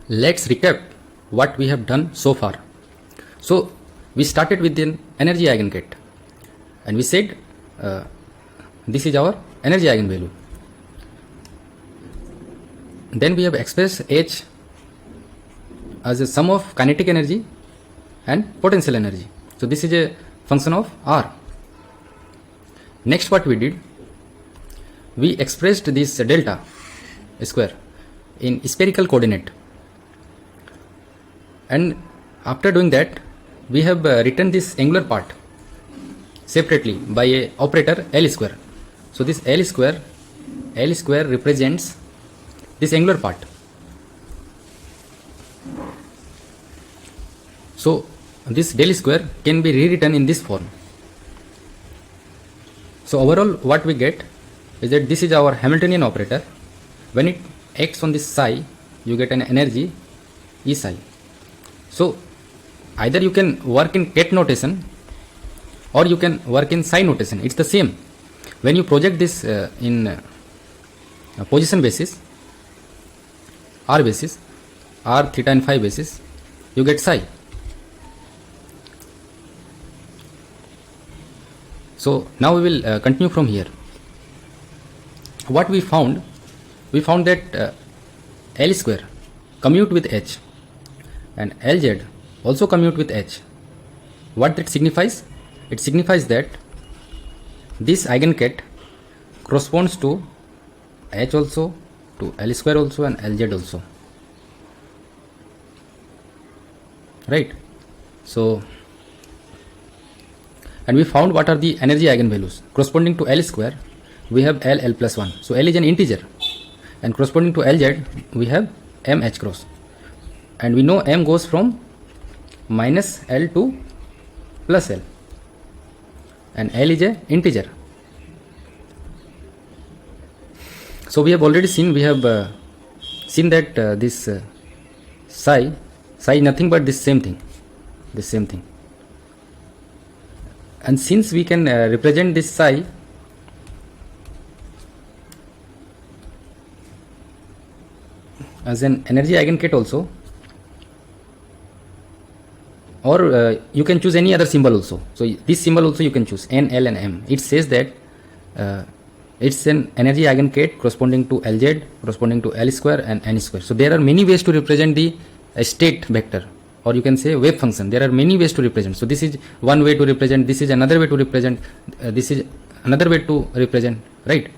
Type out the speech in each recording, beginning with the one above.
Let's recap what we have done so far. So we started with an energy eigengate and we said this is our energy eigenvalue. Then we have expressed H as a sum of kinetic energy and potential energy. So this is a function of R. Next what we did, we expressed this delta square in spherical coordinate, and after doing that we have written this angular part separately by a operator L square. So this L square represents this angular part. So this del square can be rewritten in this form. So overall what we get is that this is our Hamiltonian operator. When it acts on this psi, you get an energy E psi. So either you can work in ket notation or you can work in psi notation. It's the same. When you project this in position basis, R basis, R, theta and phi basis, you get psi. So now we will continue from here. What we found that L square commute with H and Lz also commute with H. What that signifies? It signifies that this eigenket corresponds to H also, to L square also and Lz also. Right? So, and we found what are the energy eigenvalues. Corresponding to L square, we have L plus 1. So L is an integer. And corresponding to Lz, we have M H cross. And we know M goes from minus L to plus L. And L is a integer. So we have already seen, that this psi is nothing but this same thing. And since we can represent this psi as an energy eigenkate also, or you can choose any other symbol also. So this symbol also you can choose, N, L and M. It says that it's an energy eigenkate corresponding to Lz, corresponding to L square and N square. So there are many ways to represent the state vector, or you can say wave function. There are many ways to represent. So this is one way to represent, this is another way to represent, this is another way to represent, right?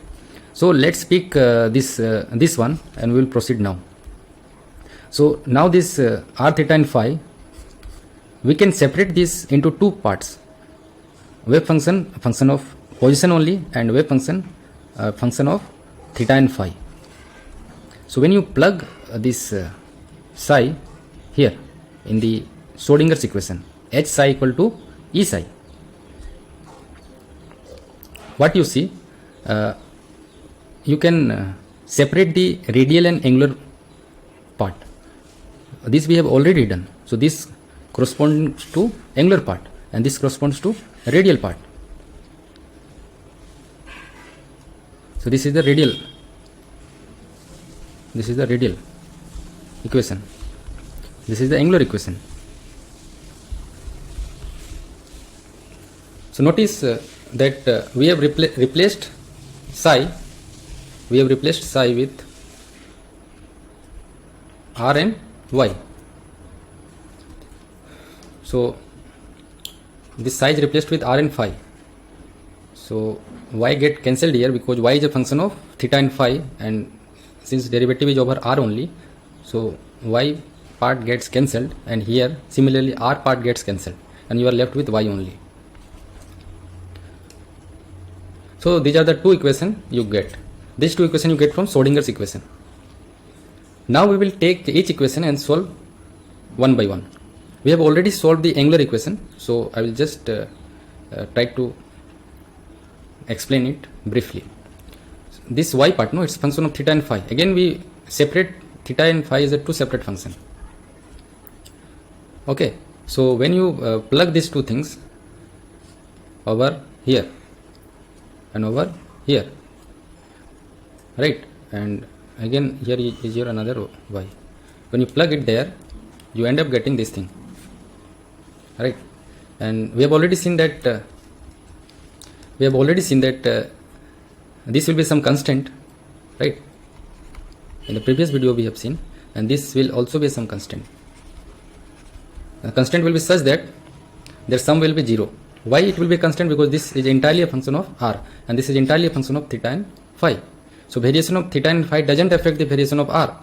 So let's pick this one and we will proceed now. So now this R, theta and phi, we can separate this into two parts. Wave function of position only, and wave function of theta and phi. So when you plug this psi here in the Schrodinger's equation, H psi equal to E psi, what you see, you can separate the radial and angular part. This we have already done. So this corresponds to angular part and this corresponds to radial part. So this is the radial equation. This is the angular equation. So notice that we have replaced psi with R and Y. So this psi is replaced with R and phi. So Y get cancelled here because Y is a function of theta and phi, and since derivative is over R only, so Y part gets cancelled, and here similarly R part gets cancelled, and you are left with Y only. So these are the two equations you get. These two equations you get from Schrodinger's equation. Now we will take each equation and solve one by one. We have already solved the angular equation, so I will just try to explain it briefly. This Y part, no, it's function of theta and phi. Again we separate theta and phi as a two separate function. Okay, so when you plug these two things over here and over here, right, and again here is your another y. when you plug it there, you end up getting this thing, right? And we have already seen that this will be some constant, right? In the previous video we have seen, and this will also be some constant. The constant will be such that their sum will be 0. Why it will be constant? Because this is entirely a function of r, and this is entirely a function of theta and phi. So variation of theta and phi doesn't affect the variation of r.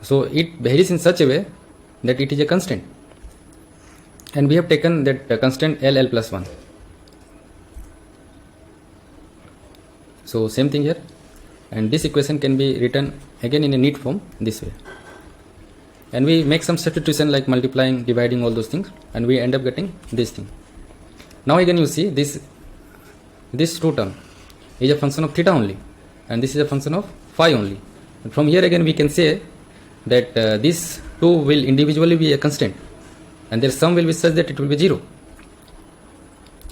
So it varies in such a way that it is a constant. And we have taken that constant L plus 1. So same thing here. And this equation can be written again in a neat form this way. And we make some substitution like multiplying, dividing, all those things, and we end up getting this thing. Now again you see this two term is a function of theta only, and this is a function of phi only. And from here again we can say that these two will individually be a constant, and their sum will be such that it will be 0.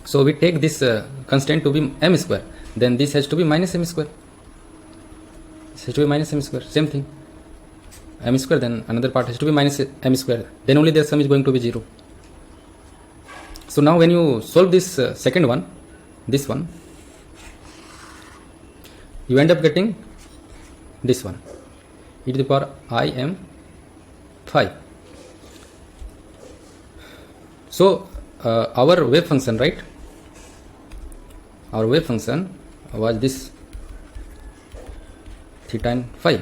So we take this constant to be m square, then this has to be minus m square. This has to be minus m square, same thing. M square, then another part has to be minus m square, then only their sum is going to be 0. So now when you solve this second one, this one, you end up getting this one, e to the power I m phi. So our wave function, right? Our wave function was this theta and phi.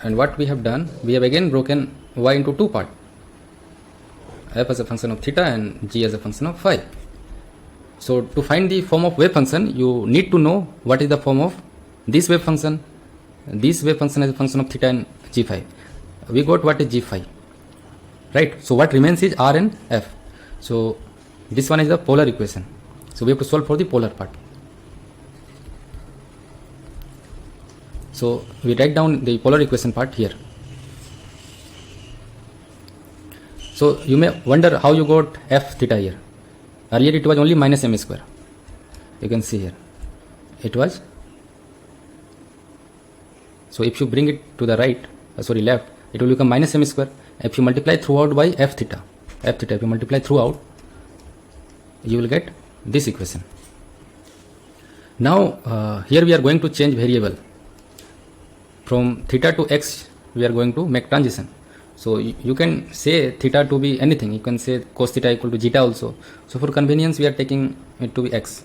And what we have done, we have again broken y into two parts, f as a function of theta and g as a function of phi. So to find the form of wave function, you need to know what is the form of this wave function. This wave function is a function of theta and g phi. We got what is g phi, right? So what remains is r and f. So this one is the polar equation. So we have to solve for the polar part. So we write down the polar equation part here. So you may wonder how you got f theta here. Earlier it was only minus m square. You can see here. It was. So if you bring it to the right, left, it will become minus m square. If you multiply throughout by f theta, if you multiply throughout, you will get this equation. Now here we are going to change variable. From theta to x, we are going to make transition. So you can say theta to be anything. You can say cos theta equal to zeta also. So for convenience, we are taking it to be x.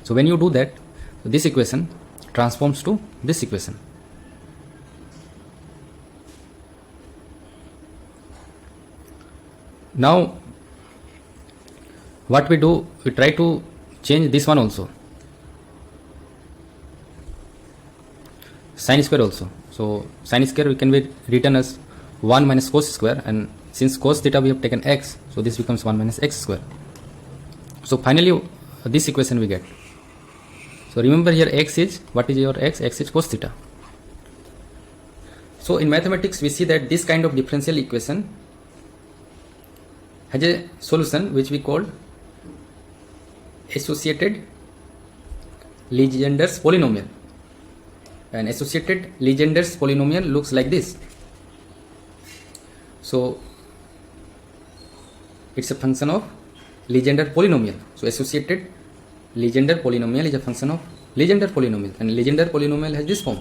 So when you do that, this equation transforms to this equation. Now what we do, we try to change this one also, sin square also. So sin square we can be written as 1 minus cos square, and since cos theta we have taken x, so this becomes 1 minus x square. So finally this equation we get. So remember here x is, what is your x? X is cos theta. So in mathematics we see that this kind of differential equation has a solution which we call associated Legendre's polynomial. And associated Legendre's polynomial looks like this. So it's a function of Legendre polynomial. So associated Legendre polynomial is a function of Legendre polynomial, and Legendre polynomial has this form.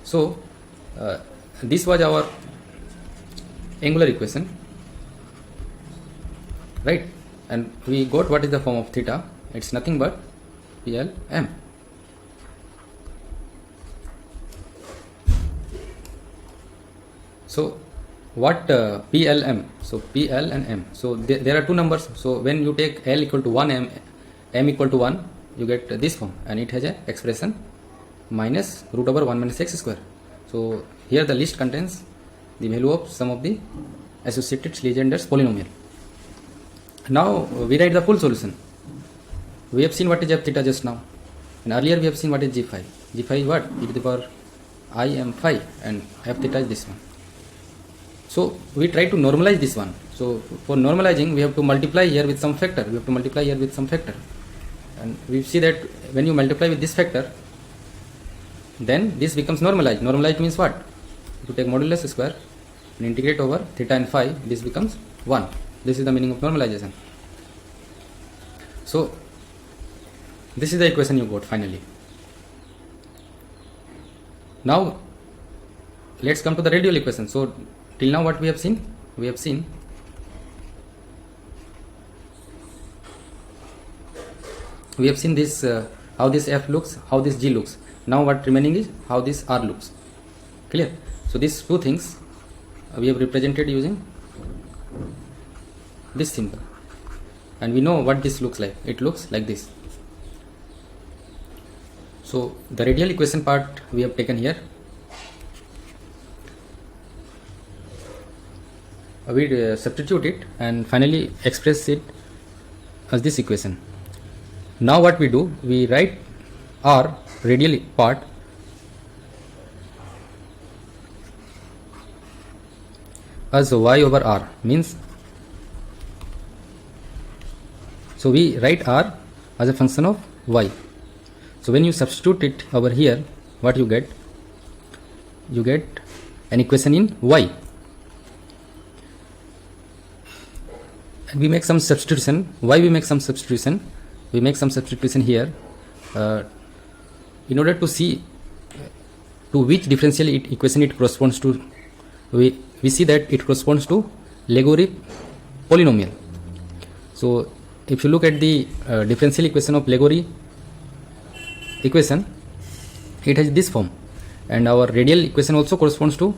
So this was our angular equation, right? And we got what is the form of theta. It's nothing but PLM. So what PLM? So PL and M. So there are two numbers. So when you take L equal to 1, M equal to 1, you get this form, and it has a expression minus root over 1 minus x square. So here the list contains the value of some of the associated Legendre's polynomial. Now we write the full solution. We have seen what is f theta just now, and earlier we have seen what is g phi. G phi is what? E to the power I m phi, and f theta is this one. So we try to normalize this one. So for normalizing, we have to multiply here with some factor. We have to multiply here with some factor, and we see that when you multiply with this factor, then this becomes normalized. Normalized means what? if you take modulus square and integrate over theta and phi, this becomes 1. This is the meaning of normalization. So this is the equation you got finally. Now let's come to the radial equation. So till now what we have seen? We have seen this how this F looks, how this G looks. Now what remaining is how this R looks. Clear? So these two things we have represented using this symbol, and we know what this looks like. It looks like this. So the radial equation part we have taken here. We substitute it and finally express it as this equation. Now what we do, we write R radial part as y over r, means, so we write r as a function of y. So when you substitute it over here, what you get? You get an equation in y. And we make some substitution. Why we make some substitution? We make some substitution here in order to see to which differential equation it corresponds to. We see that it corresponds to Legori polynomial. So if you look at the differential equation of Legori equation, it has this form, and our radial equation also corresponds to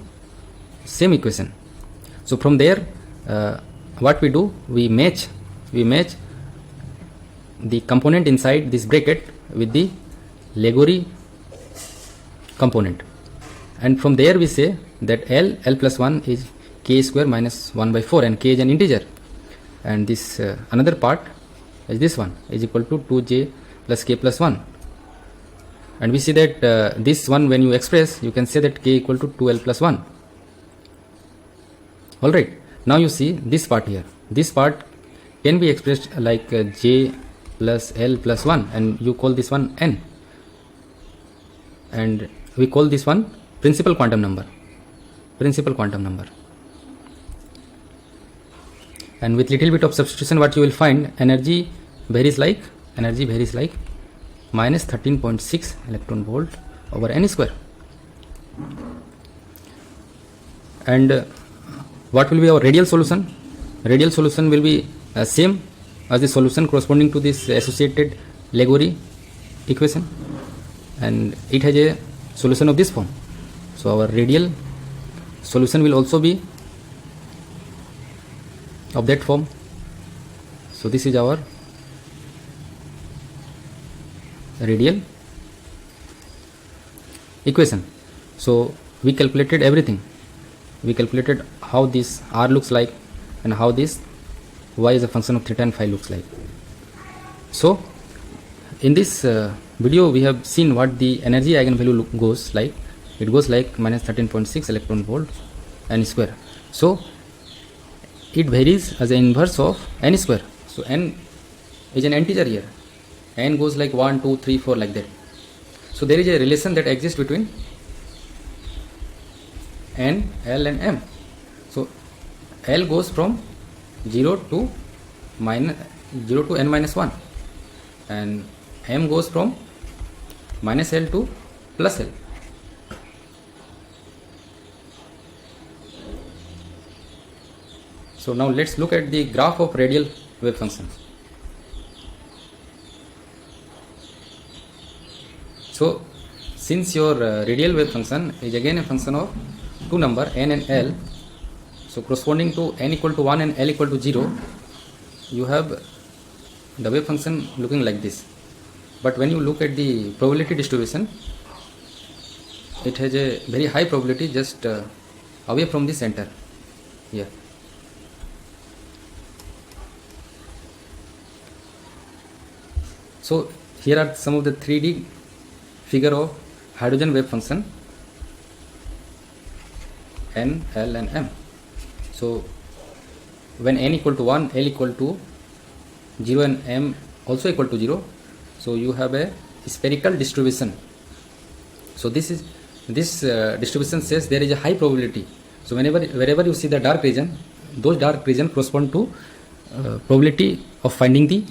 same equation. So from there what we do, we match the component inside this bracket with the Legori component, and from there we say that L plus 1 is k square minus 1 by 4, and k is an integer, and this another part is this one is equal to 2j plus k plus 1, and we see that this one, when you express, you can say that k equal to 2l plus 1. Alright, now you see this part here. This part can be expressed like j plus l plus 1, and you call this one n, and we call this one principal quantum number. And with little bit of substitution, what you will find, energy varies like minus 13.6 electron volt over n square. And what will be our radial solution? Radial solution will be same as the solution corresponding to this associated Legori equation, and it has a solution of this form. So our radial solution will also be of that form. So this is our radial equation. So we calculated everything. We calculated how this R looks like and how this y is a function of theta and phi looks like. So in this video we have seen what the energy eigenvalue goes like. It goes like minus 13.6 electron volt n square. So it varies as an inverse of n square. So n is an integer here. N goes like 1, 2, 3, 4 like that. So there is a relation that exists between n, l and m. So l goes from 0 to n minus 1, and m goes from minus l to plus l. So now let's look at the graph of radial wave function. So since your radial wave function is again a function of two number n and l, so corresponding to n equal to 1 and l equal to 0, you have the wave function looking like this. But when you look at the probability distribution, it has a very high probability just away from the center here. So here are some of the 3D figure of hydrogen wave function n, l and m. So when n equal to 1, l equal to 0 and m also equal to 0, so you have a spherical distribution. So this is this distribution says there is a high probability. So wherever you see the dark region, those dark region correspond to probability of finding the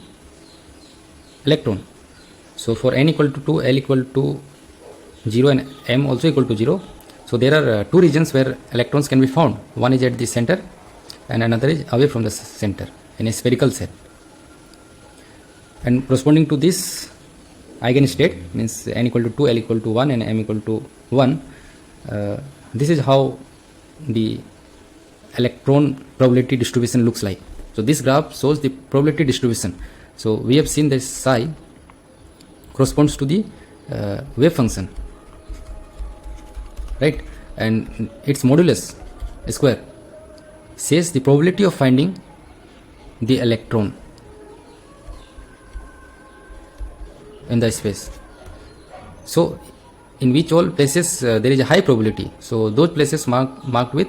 electron. So for n equal to 2, L equal to 0 and M also equal to 0. So there are two regions where electrons can be found. One is at the center and another is away from the center in a spherical cell. And corresponding to this eigenstate, means n equal to 2, L equal to 1 and M equal to 1, this is how the electron probability distribution looks like. So this graph shows the probability distribution. So we have seen that psi corresponds to the wave function, right, and its modulus square says the probability of finding the electron in the space. So in which all places there is a high probability, so those places marked with